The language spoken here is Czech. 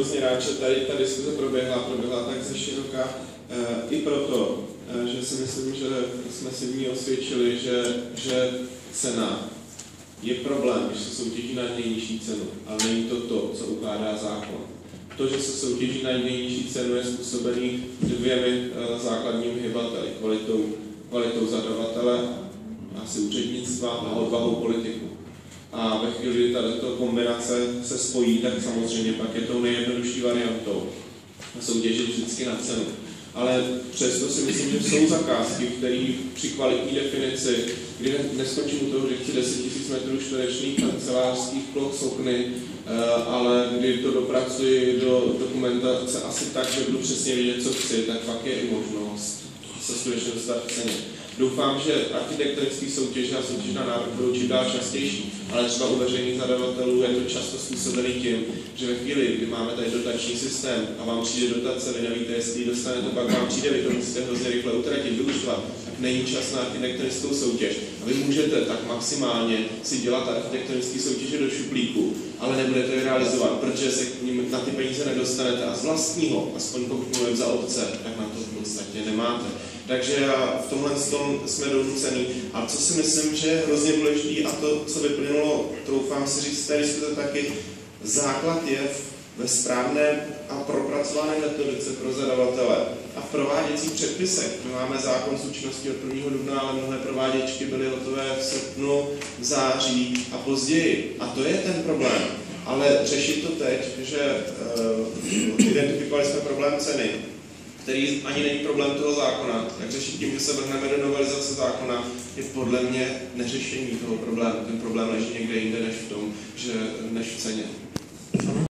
hrozně rád, že tady ta diskuze proběhla tak ze široka, i proto, že si myslím, že jsme si v ní osvědčili, že cena je problém, když se soutěží na nejnižší cenu, ale není to to, co ukládá zákon. To, že se soutěží na nejnižší cenu, je způsobený dvěmi základními hybateli, kvalitou zadavatele, asi úřednictva a odvahou politiku. A ve chvíli, kdy tato kombinace se spojí, tak samozřejmě pak je tou nejjednodušší variantou soutěžit vždycky na cenu. Ale přesto si myslím, že jsou zakázky, které při kvalitní definici, kdy neskončím u toho, že chci 10 000 metrů čtverečných kancelářských ploch sokny, ale kdy to dopracuji do dokumentace asi tak, že budu přesně vědět, co chci, tak pak je i možnost se skutečně dostat k ceně. Doufám, že architektonické soutěže a soutěž na návrh budou čím dál častější, ale třeba u veřejných zadavatelů je to často způsobený tím, že ve chvíli, kdy máme tady dotační systém a vám přijde dotace, vy nevíte, jestli ji dostanete, pak vám přijde, vy to musíte hrozně rychle utratit, využívat, tak není čas na architektonickou soutěž. A vy můžete tak maximálně si dělat architektonické soutěže do šuplíku, ale nebudete je realizovat, protože se k ním na ty peníze nedostanete a z vlastního, aspoň pokud mluvím za obce, tak na to v podstatě nemáte. Takže v tomhle jsme donucený. A co si myslím, že je hrozně důležitý, a to, co vyplynulo, troufám si říct, tady diskuze taky, základ je ve správné a propracované metodice pro zadavatele a v prováděcích předpisech. My máme zákon s účinností od 1. dubna, ale mnohé prováděčky byly hotové v srpnu, v září a později. A to je ten problém. Ale řešit to teď, že identifikovali jsme problém ceny, který ani není problém toho zákona, tak řešit tím, že se vrhneme do novelizace zákona, je podle mě neřešení toho problému. Ten problém leží někde jinde než v tom, než v ceně.